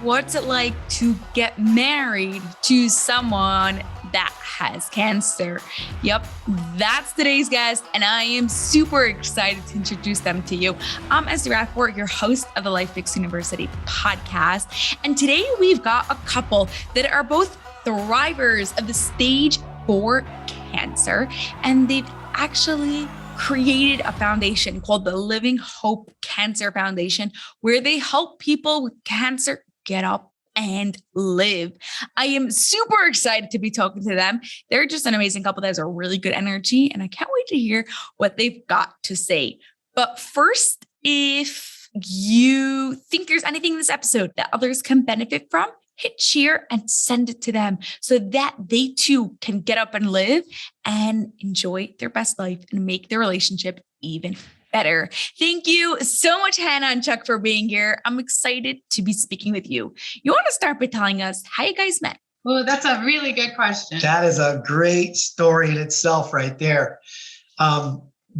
what's it like to get married to someone that has cancer? Yep, that's today's guest, and I am super excited to introduce them to you. I'm Esther Rapport, your host of the Life Fix University podcast, and today we've got a couple that are both thrivers of the stage 4 cancer, and they've actually created a foundation called the Living Hope Cancer Foundation, where they help people with cancer get up and live. I am super excited to be talking to them. They're just an amazing couple that has a really good energy, and I can't wait to hear what they've got to say. But first, if you think there's anything in this episode that others can benefit from, hit share and send it to them so that they too can get up and live and enjoy their best life and make their relationship even better. Thank you so much, Hannah and Chuck, for being here. I'm excited to be speaking with you. You want to start by telling us how you guys met? Oh, that's a really good question. That is a great story in itself right there.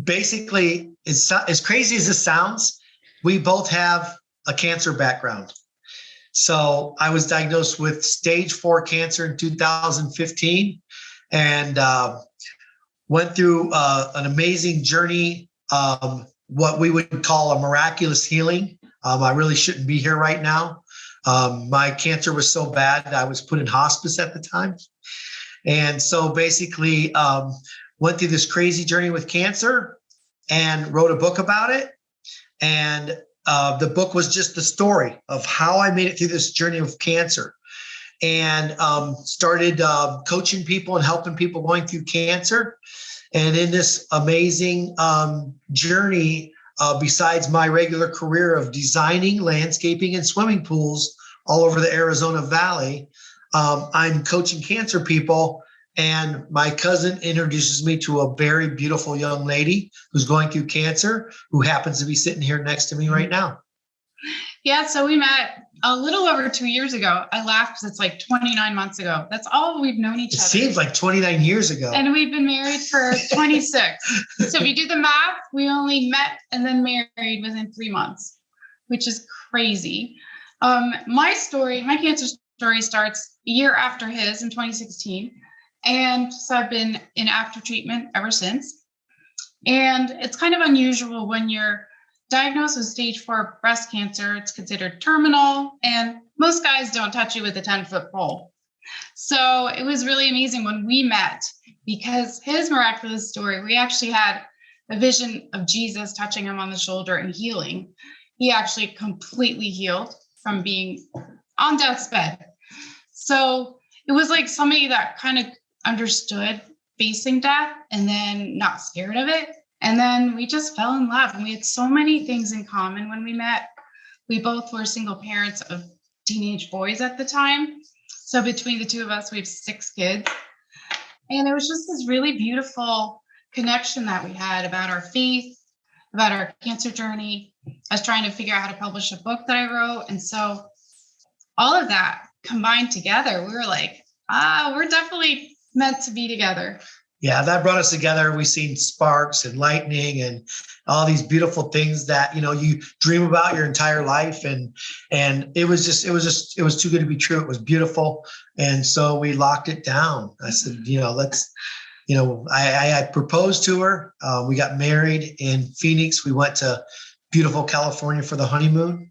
Basically, as crazy as this sounds, we both have a cancer background. So I was diagnosed with stage 4 cancer in 2015 and went through an amazing journey, what we would call a miraculous healing. I really shouldn't be here right now. My cancer was so bad that I was put in hospice at the time. And so basically went through this crazy journey with cancer and wrote a book about it. And the book was just the story of how I made it through this journey of cancer, and started coaching people and helping people going through cancer. And in this amazing journey, besides my regular career of designing, landscaping, and swimming pools all over the Arizona Valley, I'm coaching cancer people. And my cousin introduces me to a very beautiful young lady who's going through cancer, who happens to be sitting here next to me right now. Yeah, so we met a little over 2 years ago. I laugh because it's like 29 months ago. That's all we've known each other. It seems like 29 years ago. And we've been married for 26. So if you do the math, we only met and then married within 3 months, which is crazy. My cancer story starts a year after his in 2016. And so I've been in after treatment ever since. And it's kind of unusual when you're diagnosed with stage 4 breast cancer. It's considered terminal, and most guys don't touch you with a 10-foot pole. So it was really amazing when we met, because his miraculous story, we actually had a vision of Jesus touching him on the shoulder and healing. He actually completely healed from being on death's bed. So it was like somebody that kind of understood facing death and then not scared of it. And then we just fell in love, and we had so many things in common when we met. We both were single parents of teenage boys at the time. So between the two of us, we have 6 kids. And it was just this really beautiful connection that we had about our faith, about our cancer journey. I was trying to figure out how to publish a book that I wrote. And so all of that combined together, we were like, we're definitely meant to be together. Yeah, that brought us together. We've seen sparks and lightning and all these beautiful things that, you dream about your entire life. And it was too good to be true. It was beautiful. And so we locked it down. I said, I proposed to her. We got married in Phoenix. We went to beautiful California for the honeymoon,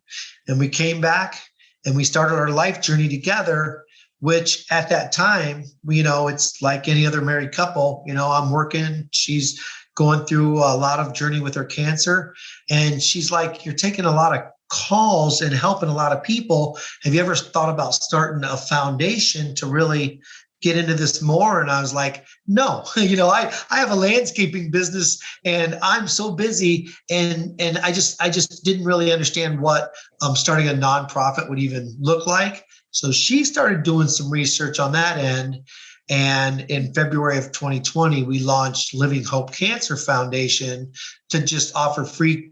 and we came back and we started our life journey together, which at that time, it's like any other married couple. I'm working, she's going through a lot of journey with her cancer. And she's like, you're taking a lot of calls and helping a lot of people. Have you ever thought about starting a foundation to really get into this more? And I was like, no, I have a landscaping business and I'm so busy. And I just didn't really understand what starting a nonprofit would even look like. So she started doing some research on that end. And in February of 2020, we launched Living Hope Cancer Foundation to just offer free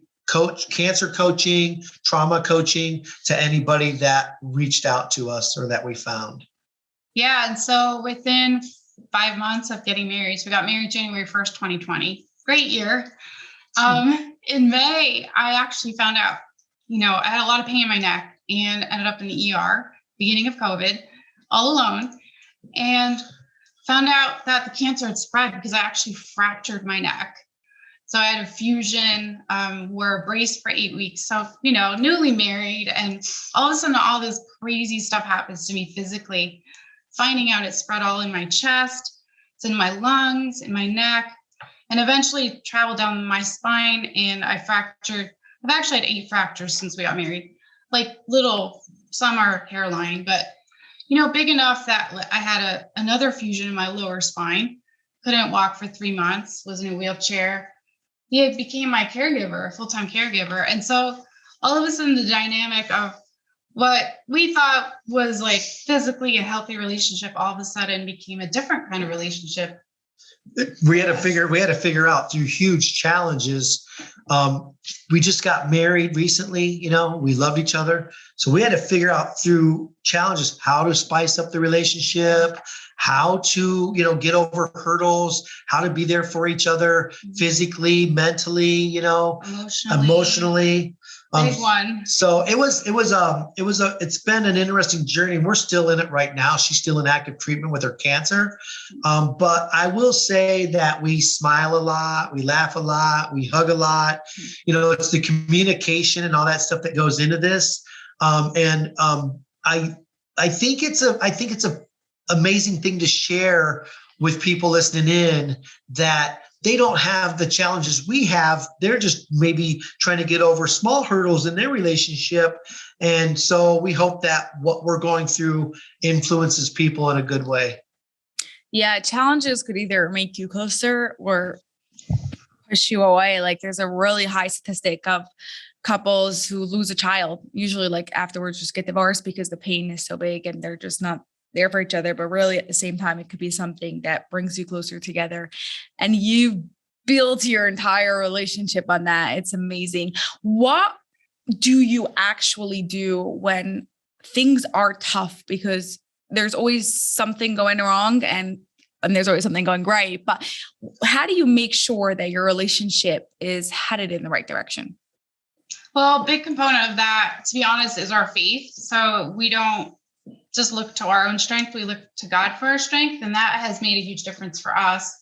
cancer coaching, trauma coaching to anybody that reached out to us or that we found. Yeah. And so within 5 months of getting married, so we got married January 1st, 2020. Great year. In May, I actually found out, I had a lot of pain in my neck. and ended up in the ER beginning of COVID, all alone, and found out that the cancer had spread because I actually fractured my neck. So I had a fusion, wore a brace for 8 weeks. So, newly married, and all of a sudden, all this crazy stuff happens to me physically. Finding out it spread all in my chest, it's in my lungs, in my neck, and eventually traveled down my spine. And I've actually had 8 fractures since we got married. Like little, some are hairline, but big enough that I had another fusion in my lower spine. Couldn't walk for 3 months. Was in a wheelchair. He became my caregiver, a full-time caregiver. And so all of a sudden the dynamic of what we thought was like physically a healthy relationship all of a sudden became a different kind of relationship. We had to figure out through huge challenges. We just got married recently, we loved each other. So we had to figure out through challenges how to spice up the relationship, how to, get over hurdles, how to be there for each other physically, mentally, emotionally. Big one. So it's been an interesting journey. We're still in it right now. She's still in active treatment with her cancer. But I will say that we smile a lot, we laugh a lot, we hug a lot. It's the communication and all that stuff that goes into this. I think it's a amazing thing to share with people listening in, that they don't have the challenges we have. They're just maybe trying to get over small hurdles in their relationship. And so we hope that what we're going through influences people in a good way. Yeah, challenges could either make you closer or push you away. Like there's a really high statistic of couples who lose a child, usually like afterwards just get divorced because the pain is so big and they're just not there for each other. But really at the same time, it could be something that brings you closer together, and you build your entire relationship on that. It's amazing. What do you actually do when things are tough? Because there's always something going wrong and there's always something going right. But how do you make sure that your relationship is headed in the right direction? Well, a big component of that, to be honest, is our faith. So we don't just look to our own strength. We look to God for our strength. And that has made a huge difference for us.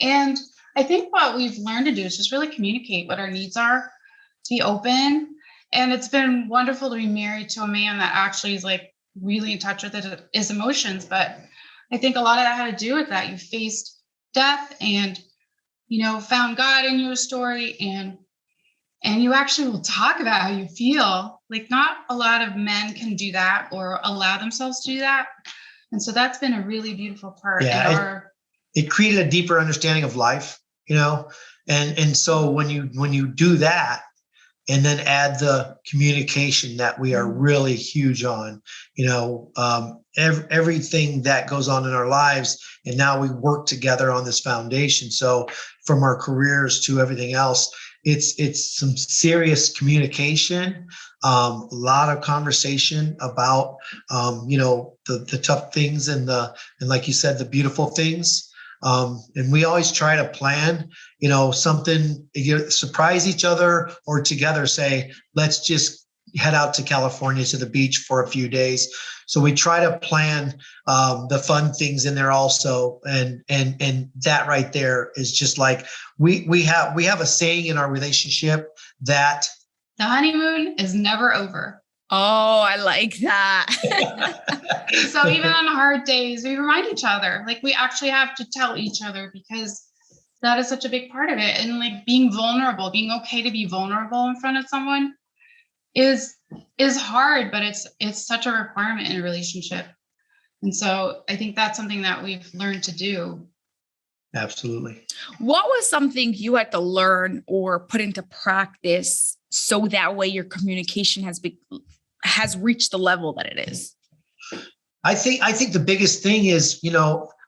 And I think what we've learned to do is just really communicate what our needs are, to be open. And it's been wonderful to be married to a man that actually is like really in touch with his emotions. But I think a lot of that had to do with that. You faced death and, found God in your story, and you actually will talk about how you feel. Like not a lot of men can do that or allow themselves to do that. And so that's been a really beautiful part. Yeah, it created a deeper understanding of life, and so when you do that, and then add the communication that we are really huge on, everything that goes on in our lives. And now we work together on this foundation. So from our careers to everything else, it's some serious communication, a lot of conversation about, the tough things and like you said, the beautiful things. And we always try to plan, something, surprise each other, or together say, let's just head out to California to the beach for a few days. So we try to plan the fun things in there also. And that right there is just like, we have a saying in our relationship that the honeymoon is never over. Oh, I like that. So even on hard days, we remind each other, like we actually have to tell each other, because that is such a big part of it. And like being vulnerable, being okay to be vulnerable in front of someone is hard, but it's such a requirement in a relationship. And so I think that's something that we've learned to do. Absolutely. What was something you had to learn or put into practice so that way your communication has reached the level that it is? I think the biggest thing is,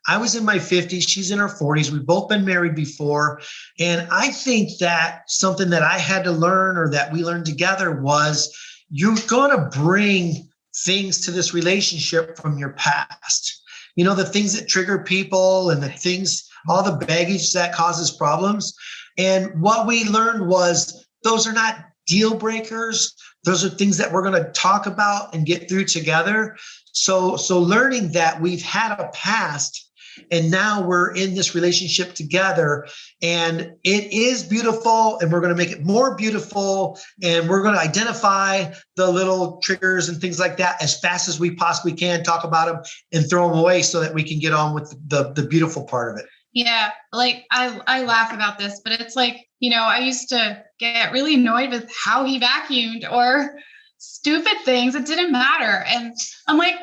I was in my 50s, she's in her 40s. We've both been married before. And I think that something that I had to learn, or that we learned together, was you're going to bring things to this relationship from your past. The things that trigger people and the things, all the baggage that causes problems. And what we learned was those are not deal breakers. Those are things that we're going to talk about and get through together. So learning that we've had a past and now we're in this relationship together, and it is beautiful, and we're going to make it more beautiful, and we're going to identify the little triggers and things like that as fast as we possibly can, talk about them and throw them away so that we can get on with the beautiful part of it. Yeah, like I laugh about this, but it's like, I used to get really annoyed with how he vacuumed or stupid things. It didn't matter. And I'm like,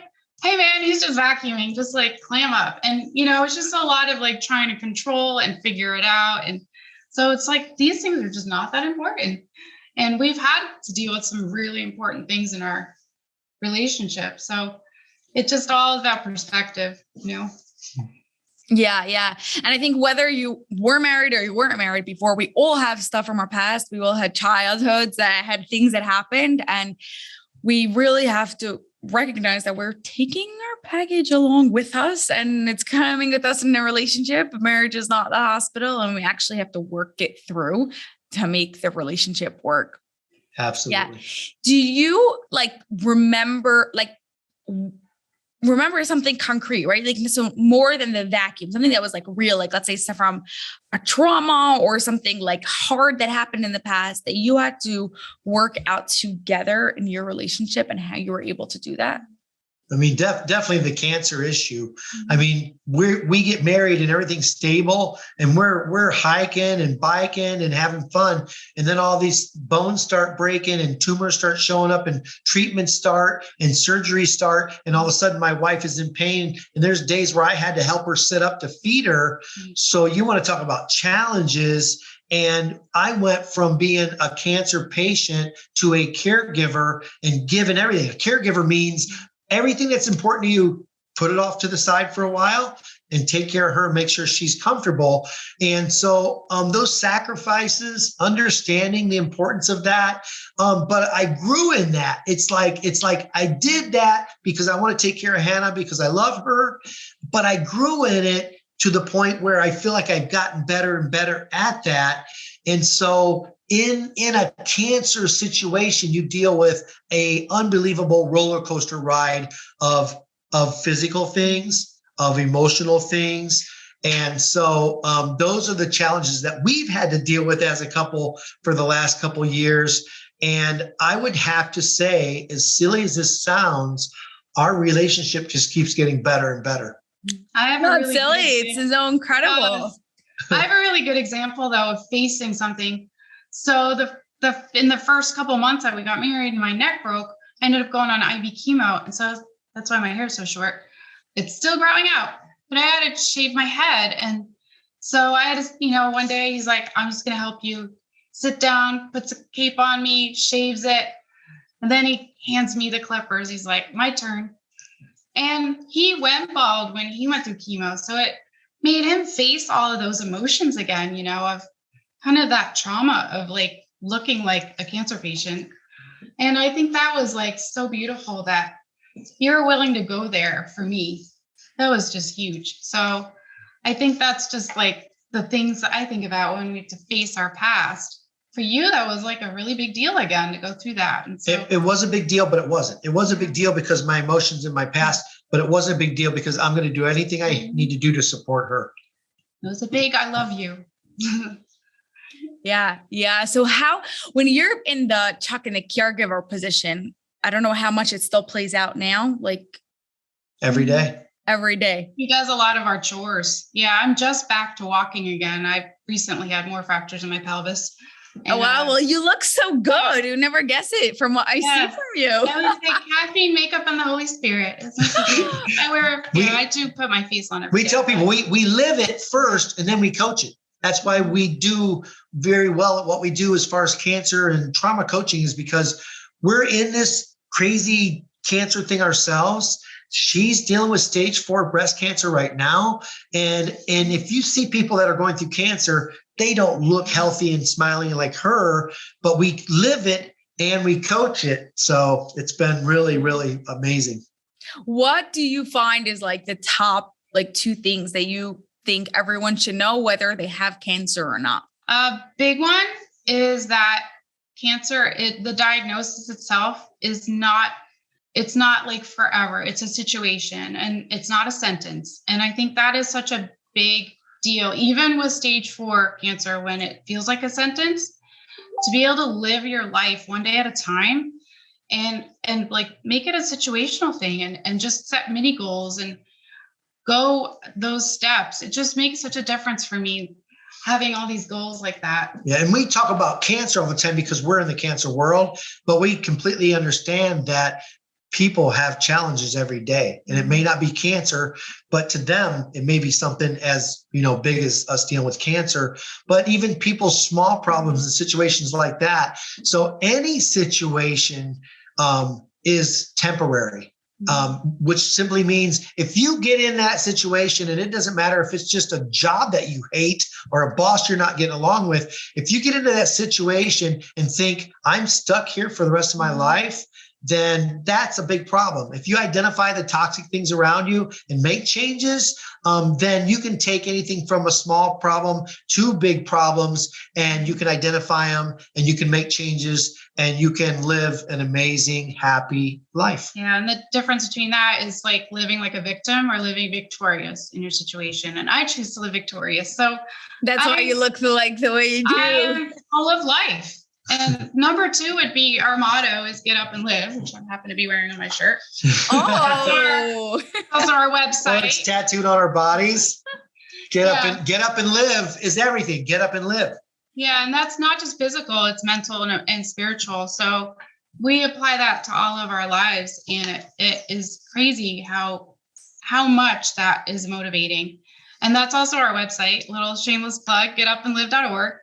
hey man, he's just vacuuming, just like clam up. And, it's just a lot of like trying to control and figure it out. And so it's like, these things are just not that important. And we've had to deal with some really important things in our relationship. So it's just all about perspective, Yeah. And I think whether you were married or you weren't married before, we all have stuff from our past. We all had childhoods that had things that happened. And we really have to recognize that we're taking our baggage along with us, and it's coming with us in a relationship. Marriage is not the hospital, and we actually have to work it through to make the relationship work. Absolutely. Yeah. Do you remember something concrete, right? Like, so more than the vacuum, something that was like real, like let's say stuff from a trauma or something like hard that happened in the past that you had to work out together in your relationship, and how you were able to do that? I mean, definitely the cancer issue. I mean, we get married and everything's stable, and we're hiking and biking and having fun. And then all these bones start breaking and tumors start showing up and treatments start and surgeries start. And all of a sudden my wife is in pain. And there's days where I had to help her sit up to feed her. So you want to talk about challenges. And I went from being a cancer patient to a caregiver and giving everything. A caregiver means everything that's important to you, put it off to the side for a while and take care of her, make sure she's comfortable. And so those sacrifices, understanding the importance of that. But I grew in that. It's like I did that because I want to take care of Hannah because I love her, but I grew in it to the point where I feel like I've gotten better and better at that. And so in a cancer situation, you deal with a unbelievable roller coaster ride of physical things, of emotional things. And so those are the challenges that we've had to deal with as a couple for the last couple of years. And I would have to say, as silly as this sounds, our relationship just keeps getting better and better. I have Not really silly. It's so incredible. I have a really good example though of facing something. So in the first couple of months that we got married and my neck broke, I ended up going on IV chemo. And so that's why my hair is so short. It's still growing out, but I had to shave my head. And so I had to, one day he's like, I'm just going to help you sit down, puts a cape on me, shaves it. And then he hands me the clippers. He's like, my turn. And he went bald when he went through chemo. So it made him face all of those emotions again, of kind of that trauma of like looking like a cancer patient. And I think that was like so beautiful that you're willing to go there for me. That was just huge. So I think that's just like the things that I think about when we have to face our past. For you, that was like a really big deal again to go through that. And so it was a big deal, but it wasn't. It was a big deal because my emotions in my past, but it wasn't a big deal because I'm going to do anything I need to do to support her. It was a big, I love you. Yeah. So when you're in the Chuck and the caregiver position, I don't know how much it still plays out now. Like every day. He does a lot of our chores. Yeah. I'm just back to walking again. I recently had more fractures in my pelvis. And, wow. Well, you look so good. You never guess it from what I see from you. I always say caffeine, makeup, and the Holy Spirit. I do put my face on it. We tell people we live it first and then we coach it. That's why we do very well at what we do as far as cancer and trauma coaching, is because we're in this crazy cancer thing ourselves. She's dealing with stage 4 breast cancer right now. And if you see people that are going through cancer, they don't look healthy and smiling like her, but we live it and we coach it. So it's been really, really amazing. What do you find is like the top 2 things that you think everyone should know, whether they have cancer or not? A big one is that cancer, the diagnosis itself is not, it's not like forever. It's a situation and it's not a sentence. And I think that is such a big deal, even with stage 4 cancer, when it feels like a sentence, to be able to live your life one day at a time and like make it a situational thing and just set mini goals and go those steps. It just makes such a difference for me having all these goals like that. Yeah. And we talk about cancer all the time because we're in the cancer world, but we completely understand that people have challenges every day, and it may not be cancer, but to them, it may be something as, big as us dealing with cancer, but even people's small problems and situations like that. So any situation is temporary. Which simply means if you get in that situation, and it doesn't matter if it's just a job that you hate or a boss you're not getting along with, if you get into that situation and think, I'm stuck here for the rest of my life, then that's a big problem. If you identify the toxic things around you and make changes, then you can take anything from a small problem to big problems, and you can identify them and you can make changes and you can live an amazing, happy life. Yeah. And the difference between that is like living like a victim or living victorious in your situation. And I choose to live victorious. So that's why you look like the way you do. I am full of life. And number 2 would be our motto is get up and live, which I happen to be wearing on my shirt. Oh, also our website. Well, it's tattooed on our bodies. Get up and live is everything. Get up and live. Yeah. And that's not just physical, it's mental and spiritual. So we apply that to all of our lives. And it is crazy how much that is motivating. And that's also our website, little shameless plug, getupandlive.org.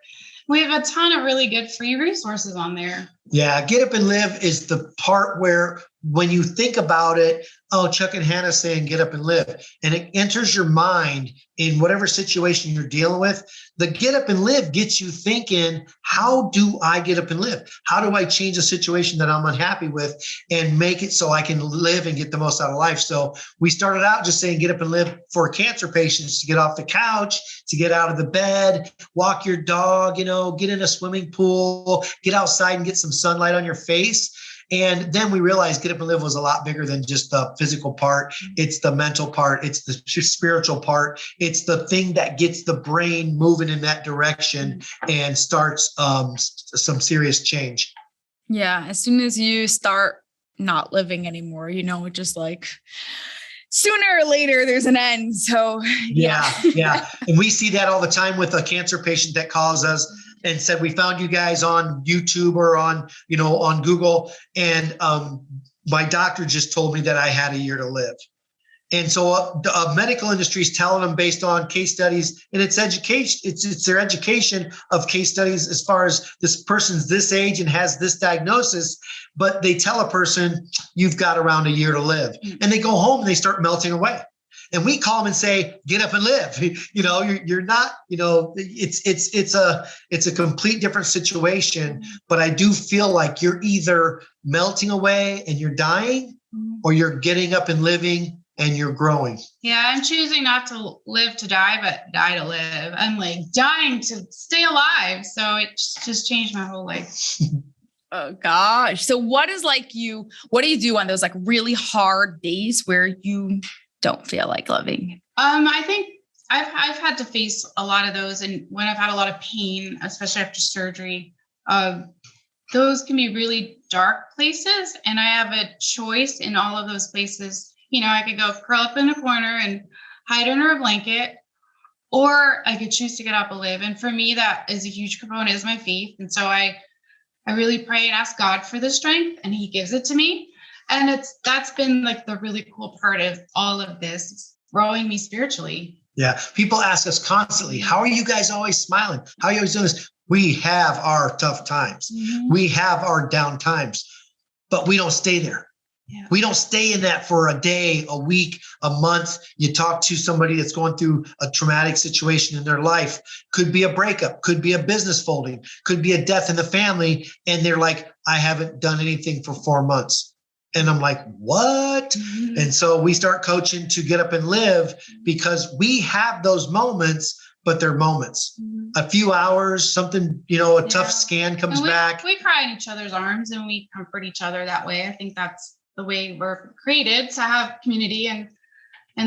We have a ton of really good free resources on there. Yeah, Get Up and Live is the part where when you think about it, oh, Chuck and Hannah saying get up and live, and it enters your mind in whatever situation you're dealing with. The get up and live gets you thinking, how do I get up and live? How do I change a situation that I'm unhappy with and make it so I can live and get the most out of life? So we started out just saying get up and live for cancer patients to get off the couch, to get out of the bed, walk your dog, get in a swimming pool, get outside and get some sunlight on your face. And then we realized Get Up and Live was a lot bigger than just the physical part. It's the mental part. It's the spiritual part. It's the thing that gets the brain moving in that direction and starts some serious change. Yeah. As soon as you start not living anymore, just like sooner or later there's an end. So yeah. And we see that all the time with a cancer patient that calls us and said, we found you guys on YouTube or on Google. And my doctor just told me that I had a year to live. And so the medical industry is telling them based on case studies, and it's education. It's their education of case studies as far as this person's this age and has this diagnosis. But they tell a person, you've got around a year to live. And they go home and they start melting away. And we call them and say, get up and live. You're not, it's a complete different situation. But I do feel like you're either melting away and you're dying, or you're getting up and living and you're growing. Yeah, I'm choosing not to live to die, but die to live. I'm like dying to stay alive. So it just changed my whole life. Oh gosh. So what do you do on those like really hard days where you don't feel like living? I think I've had to face a lot of those, and when I've had a lot of pain, especially after surgery, those can be really dark places, and I have a choice in all of those places. I could go curl up in a corner and hide under a blanket, or I could choose to get up and live. And for me, that is a huge component is my faith, and so I really pray and ask God for the strength, and He gives it to me. And that's been like the really cool part of all of this. It's growing me spiritually. Yeah. People ask us constantly, how are you guys always smiling? How are you always doing this? We have our tough times. Mm-hmm. We have our down times, but we don't stay there. Yeah. We don't stay in that for a day, a week, a month. You talk to somebody that's going through a traumatic situation in their life. Could be a breakup, could be a business folding, could be a death in the family. And they're like, I haven't done anything for 4 months. And I'm like, what? Mm-hmm. And so we start coaching to get up and live, because we have those moments, but they're moments. Mhm. A few hours, something, you know, a tough Yeah. scan comes And back. we cry in each other's arms and we comfort each other that way. I think that's the way we're created, to have community, and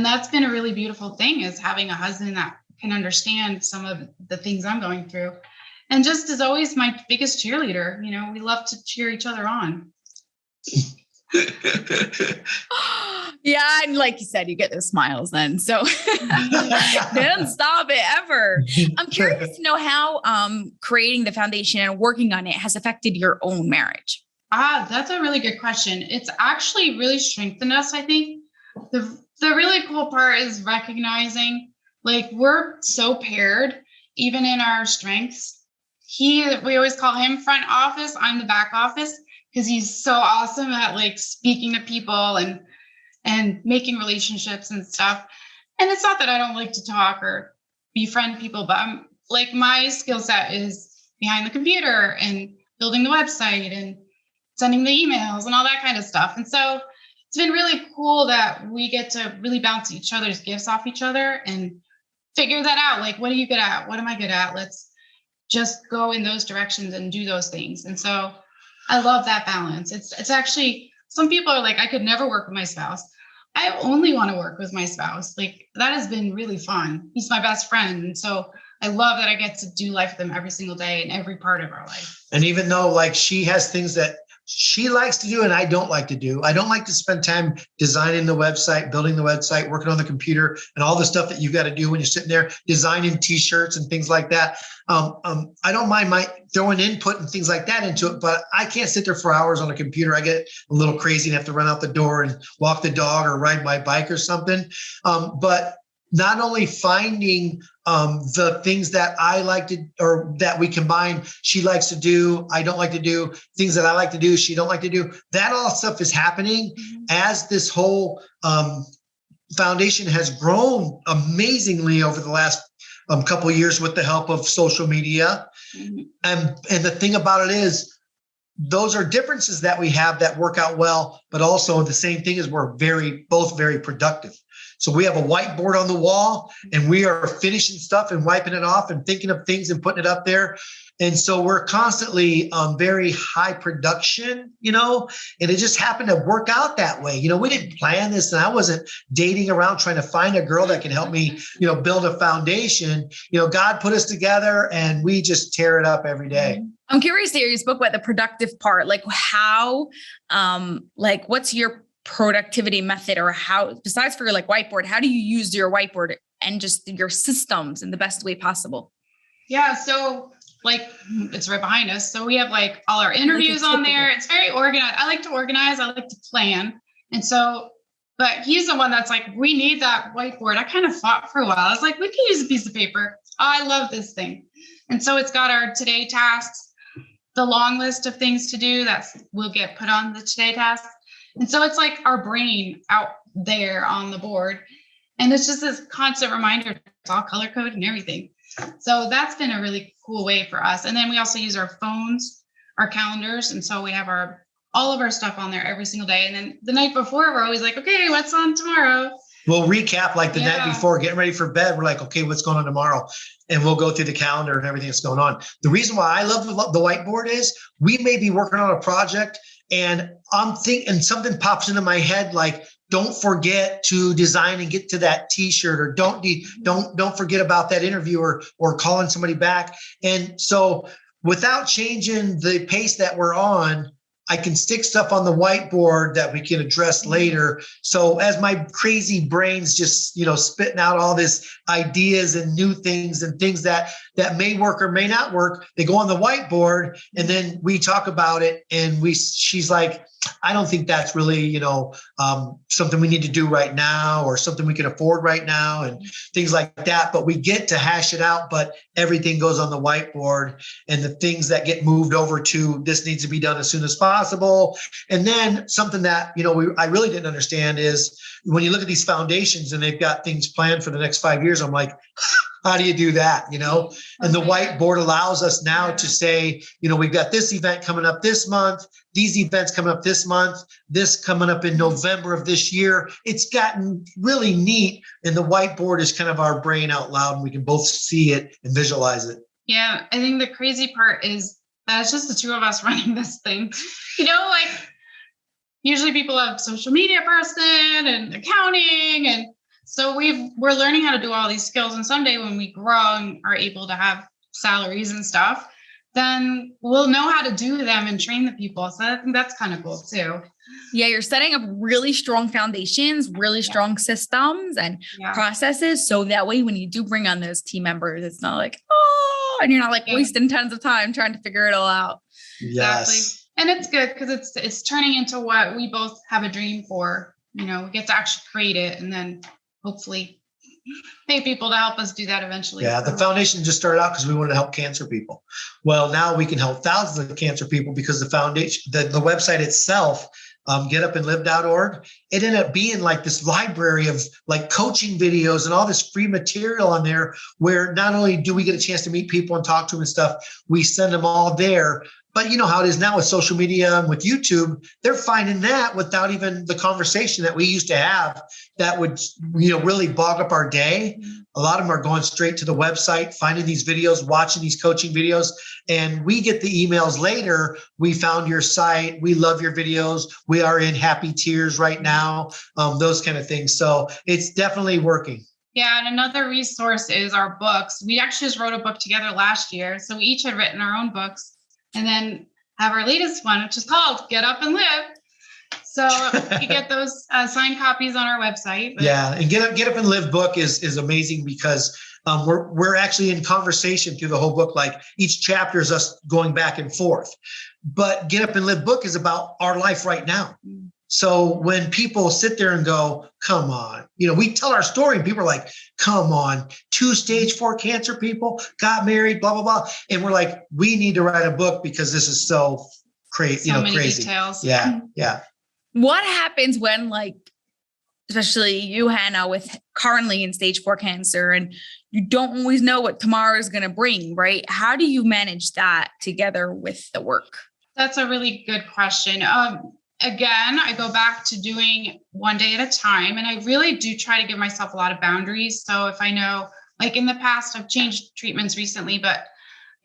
that's been a really beautiful thing, is having a husband that can understand some of the things I'm going through. And just is always my biggest cheerleader. You know, we love to cheer each other on. Yeah, and like you said, you get those smiles then. So don't stop it ever. I'm curious to know how creating the foundation and working on it has affected your own marriage. That's a really good question. It's actually really strengthened us, I think. The really cool part is recognizing, like, we're so paired, even in our strengths. We always call him front office, I'm the back office, because he's so awesome at like speaking to people and making relationships and stuff. And it's not that I don't like to talk or befriend people, but I'm like, my skill set is behind the computer and building the website and sending the emails and all that kind of stuff. And so it's been really cool that we get to really bounce each other's gifts off each other and figure that out. Like, what are you good at? What am I good at? Let's just go in those directions and do those things. And so I love that balance. It's actually, some people are like, I could never work with my spouse. I only want to work with my spouse. Like, that has been really fun. He's my best friend. And so I love that I get to do life with him every single day in every part of our life. And even though like she has things that she likes to do and I don't like to do, I don't like to spend time designing the website, building the website, working on the computer, and all the stuff that you've got to do when you're sitting there designing t-shirts and things like that. I don't mind my throwing input and things like that into it, but I can't sit there for hours on a computer. I get a little crazy and have to run out the door and walk the dog or ride my bike or something. But not only finding the things that I like to, or that we combine, she likes to do, I don't like to do, things that I like to do, she don't like to do. That all stuff is happening as this whole foundation has grown amazingly over the last couple of years with the help of social media. And the thing about it is, those are differences that we have that work out well, but also the same thing is we're both very productive. So we have a whiteboard on the wall and we are finishing stuff and wiping it off and thinking of things and putting it up there. And so we're constantly very high production, you know, and it just happened to work out that way. You know, we didn't plan this, and I wasn't dating around trying to find a girl that can help me, you know, build a foundation. You know, God put us together and we just tear it up every day. I'm curious to hear you spoke about the productive part, like how, like what's your productivity method, or how, besides for your like whiteboard, how do you use your whiteboard and just your systems in the best way possible? Yeah. So like, it's right behind us. So we have like all our interviews on there. It's very organized. I like to organize. I like to plan. And so, but he's the one that's like, we need that whiteboard. I kind of fought for a while. I was like, we can use a piece of paper. Oh, I love this thing. And so it's got our today tasks, the long list of things to do that will get put on the today tasks. And so it's like our brain out there on the board. And it's just this constant reminder. It's all color coded and everything. So that's been a really cool way for us. And then we also use our phones, our calendars. And so we have all of our stuff on there every single day. And then the night before, we're always like, okay, what's on tomorrow? We'll recap like the night before, getting ready for bed. We're like, okay, what's going on tomorrow? And we'll go through the calendar and everything that's going on. The reason why I love the whiteboard is we may be working on a project and I'm thinking something pops into my head, like, don't forget to design and get to that t-shirt, or don't forget about that interview or calling somebody back. And so without changing the pace that we're on, I can stick stuff on the whiteboard that we can address later. So as my crazy brain's just, you know, spitting out all this ideas and new things and things that may work or may not work, they go on the whiteboard and then we talk about it. And she's like, I don't think that's really, you know, something we need to do right now or something we can afford right now and things like that. But we get to hash it out, but everything goes on the whiteboard, and the things that get moved over to this needs to be done as soon as possible. And then something that, you know, I really didn't understand is when you look at these foundations and they've got things planned for the next 5 years, I'm like, How do you do that? And the whiteboard allows us now to say, we've got this event coming up this month, these events coming up this month, this coming up in November of this year. It's gotten really neat. And the whiteboard is kind of our brain out loud, and we can both see it and visualize it. Yeah, I think the crazy part is that it's just the two of us running this thing. Like usually people have social media person and accounting, and so we're learning how to do all these skills. And someday when we grow and are able to have salaries and stuff, then we'll know how to do them and train the people. So I think that's kind of cool too. Yeah, you're setting up really strong foundations, really strong systems and processes. So that way, when you do bring on those team members, it's not like, and you're not like wasting tons of time trying to figure it all out. Exactly. Yes. And it's good because it's turning into what we both have a dream for. We get to actually create it and then hopefully pay people to help us do that eventually. Yeah, the foundation just started out because we wanted to help cancer people. Well, now we can help thousands of cancer people because the foundation, the website itself, getupandlive.org, it ended up being like this library of like coaching videos and all this free material on there, where not only do we get a chance to meet people and talk to them and stuff, we send them all there. But you know how it is now with social media and with YouTube, they're finding that without even the conversation that we used to have that would, really bog up our day. A lot of them are going straight to the website, finding these videos, watching these coaching videos, and we get the emails later. We found your site. We love your videos. We are in happy tears right now. Those kind of things. So it's definitely working. Yeah. And another resource is our books. We actually just wrote a book together last year. So we each had written our own books. And then have our latest one, which is called Get Up and Live. So you get those signed copies on our website. Yeah, and Get Up and Live book is amazing because we're actually in conversation through the whole book. Like each chapter is us going back and forth. But Get Up and Live book is about our life right now. So when people sit there and go, come on, we tell our story and people are like, come on, 2 stage 4 cancer people got married, blah, blah, blah. And we're like, we need to write a book because this is so crazy, so many crazy. Details. Yeah. Yeah. What happens when, like, especially you, Hannah, with currently in stage 4 cancer, and you don't always know what tomorrow is going to bring, right? How do you manage that together with the work? That's a really good question. Again, I go back to doing one day at a time, and I really do try to give myself a lot of boundaries. So if I know, like in the past, I've changed treatments recently, but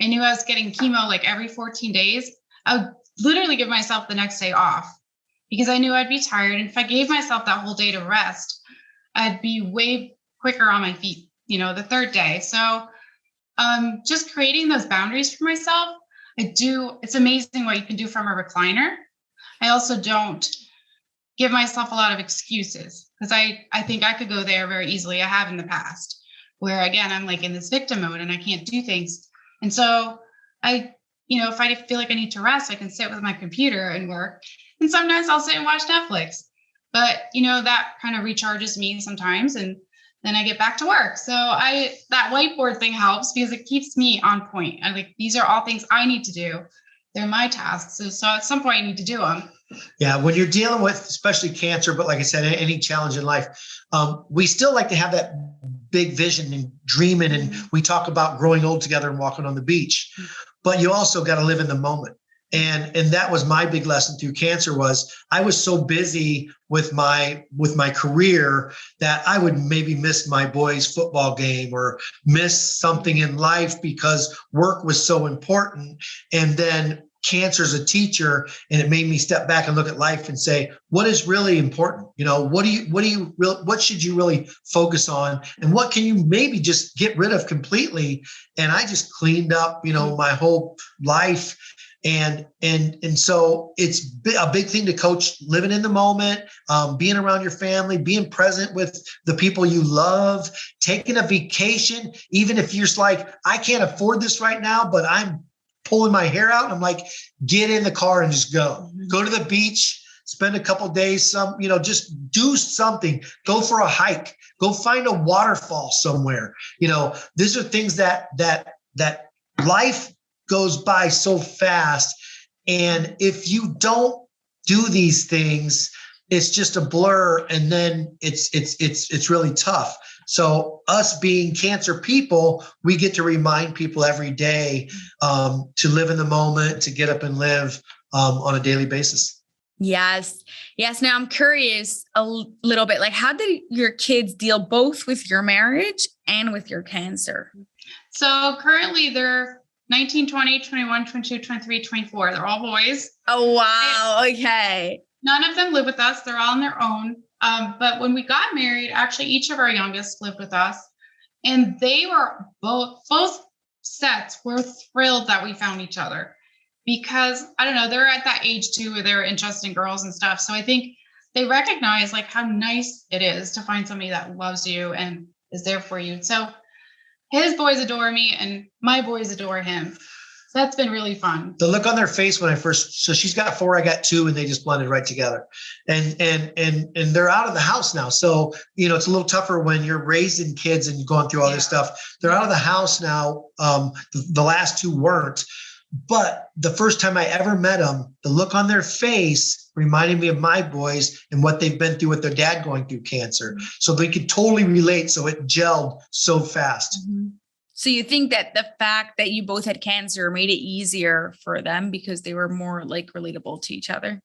I knew I was getting chemo like every 14 days. I would literally give myself the next day off because I knew I'd be tired. And if I gave myself that whole day to rest, I'd be way quicker on my feet, the third day. So just creating those boundaries for myself, it's amazing what you can do from a recliner. I also don't give myself a lot of excuses because I think I could go there very easily. I have in the past where, again, I'm like in this victim mode and I can't do things. And so if I feel like I need to rest, I can sit with my computer and work. And sometimes I'll sit and watch Netflix. But, that kind of recharges me sometimes. And then I get back to work. So that whiteboard thing helps because it keeps me on point. I'm like, these are all things I need to do. They're my tasks. So at some point I need to do them. Yeah. When you're dealing with, especially cancer, but like I said, any challenge in life, we still like to have that big vision and dreaming. And we talk about growing old together and walking on the beach, but you also got to live in the moment. And that was my big lesson through cancer was I was so busy with my career that I would maybe miss my boys' football game or miss something in life because work was so important. And then cancer is a teacher, and it made me step back and look at life and say, what is really important? What should you really focus on? And what can you maybe just get rid of completely? And I just cleaned up, my whole life. And so it's a big thing to coach living in the moment, being around your family, being present with the people you love, taking a vacation, even if you're just like, I can't afford this right now, but I'm pulling my hair out. And I'm like, get in the car and just go to the beach, spend a couple of days, just do something, go for a hike, go find a waterfall somewhere. These are things that life goes by so fast. And if you don't do these things, it's just a blur. And then it's really tough. So us being cancer people, we get to remind people every day to live in the moment, to get up and live on a daily basis. Yes. Yes. Now I'm curious a little bit, like, how did your kids deal both with your marriage and with your cancer? So currently they're 19, 20, 21, 22, 23, 24. They're all boys. Oh, wow. Okay. None of them live with us. They're all on their own. But when we got married, actually, each of our youngest lived with us. And they were both sets were thrilled that we found each other because, I don't know, they're at that age too where they're interested in girls and stuff. So I think they recognize like how nice it is to find somebody that loves you and is there for you. So his boys adore me and my boys adore him. So that's been really fun. The look on their face when I first, so she's got 4, I got 2, and they just blended right together. And they're out of the house now. So, it's a little tougher when you're raising kids and you're going through all this stuff. They're out of the house now. The last 2 weren't. But the first time I ever met them, the look on their face reminded me of my boys and what they've been through with their dad going through cancer. So they could totally relate. So it gelled so fast. Mm-hmm. So you think that the fact that you both had cancer made it easier for them because they were more like relatable to each other?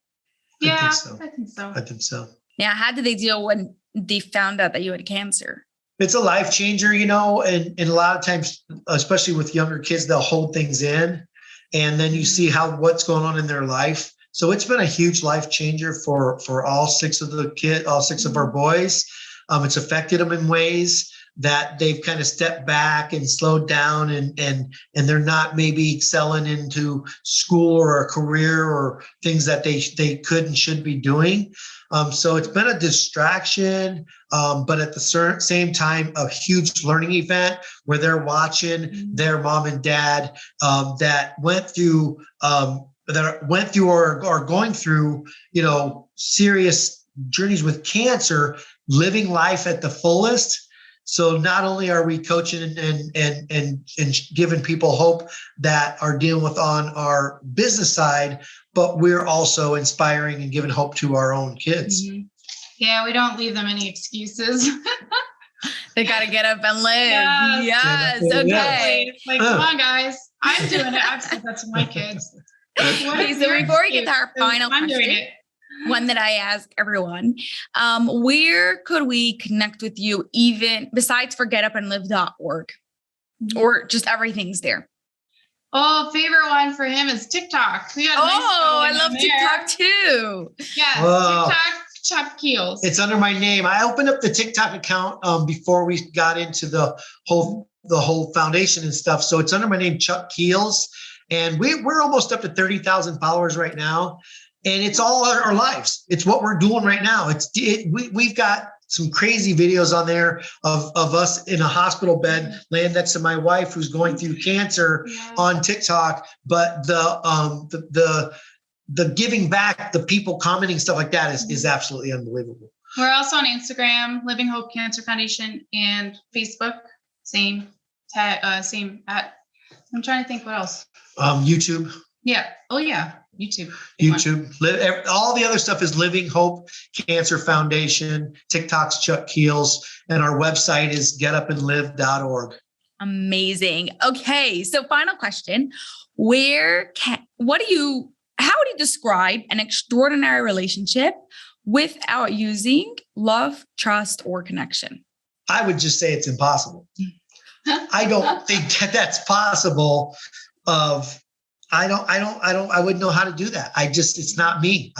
Yeah, I think so. Now, how did they deal when they found out that you had cancer? It's a life changer, and a lot of times, especially with younger kids, they'll hold things in and then you see what's going on in their life. So it's been a huge life changer for all 6 of the kids, all 6 of our boys. It's affected them in ways that they've kind of stepped back and slowed down and they're not maybe excelling into school or a career or things that they could and should be doing. So it's been a distraction, but at the same time, a huge learning event where they're watching their mom and dad that went through or are going through, serious journeys with cancer, living life at the fullest. So not only are we coaching and giving people hope that are dealing with on our business side, but we're also inspiring and giving hope to our own kids. Mm-hmm. Yeah, we don't leave them any excuses. They got to get up and live. Yes. Okay. Like, come on, guys. I'm doing it. I've said that to my kids. Okay, so before we get to our final question, one that I ask everyone, where could we connect with you even besides for getupandlive.org or just everything's there? Oh, favorite one for him is TikTok. I love TikTok too. Yeah, TikTok, Chuck Keels. It's under my name. I opened up the TikTok account before we got into the whole foundation and stuff. So it's under my name, Chuck Keels. And we're almost up to 30,000 followers right now. And it's all our lives. It's what we're doing right now. We've got some crazy videos on there of us in a hospital bed laying next to my wife who's going through cancer on TikTok. But the giving back, the people commenting, stuff like that is absolutely unbelievable. We're also on Instagram, Living Hope Cancer Foundation, and Facebook. Same at. I'm trying to think what else. YouTube. Yeah. Oh yeah. YouTube. All the other stuff is Living Hope Cancer Foundation. TikTok's Chuck Keels, and our website is getupandlive.org. Amazing. Okay, so final question: how would you describe an extraordinary relationship without using love, trust, or connection? I would just say it's impossible. I don't think that's possible. I wouldn't know how to do that. It's not me.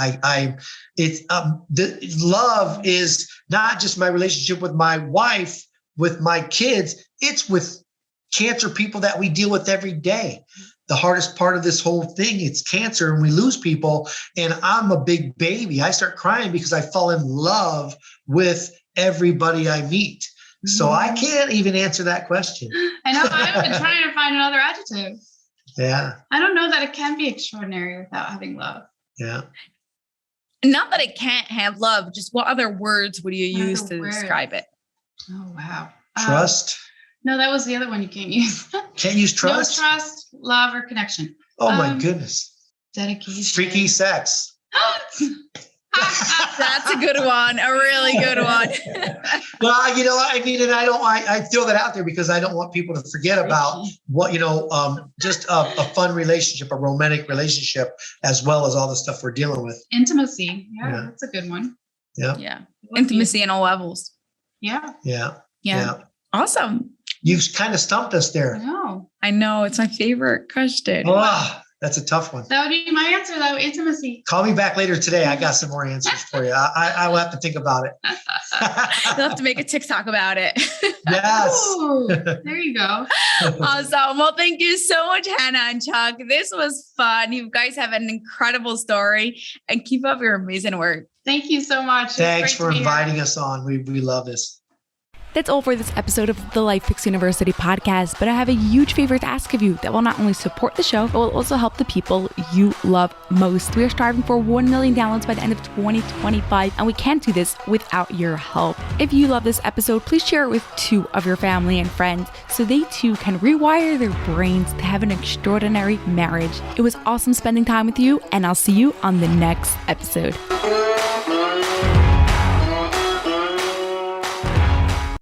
Love is not just my relationship with my wife, with my kids. It's with cancer people that we deal with every day. The hardest part of this whole thing, it's cancer and we lose people. And I'm a big baby. I start crying because I fall in love with everybody I meet. So I can't even answer that question. I know. I've been trying to find another adjective. Yeah. I don't know that it can be extraordinary without having love. Yeah. Not that it can't have love, just what other words would you use to describe it? Oh, wow. Trust. No, that was the other one you can't use. Can't use trust? No trust, love, or connection. Oh my goodness. Dedication. Freaky sex. That's a good one. A really good one. Well, and I throw that out there because I don't want people to forget about what, just a fun relationship, a romantic relationship, as well as all the stuff we're dealing with. Intimacy. Yeah, that's a good one. Yeah. Yeah. Intimacy on all levels. Yeah. Yeah. Awesome. You've kind of stumped us there. I know. It's my favorite question. Oh, that's a tough one. That would be my answer, though. Intimacy. Call me back later today. I got some more answers for you. I will have to think about it. You'll have to make a TikTok about it. Yes. Ooh, there you go. Awesome. Well, thank you so much, Hannah and Chuck. This was fun. You guys have an incredible story and keep up your amazing work. Thank you so much. Thanks for inviting us on. We love this. That's all for this episode of the Life Fix University podcast, but I have a huge favor to ask of you that will not only support the show, but will also help the people you love most. We are striving for 1 million downloads by the end of 2025, and we can't do this without your help. If you love this episode, please share it with 2 of your family and friends so they too can rewire their brains to have an extraordinary marriage. It was awesome spending time with you, and I'll see you on the next episode.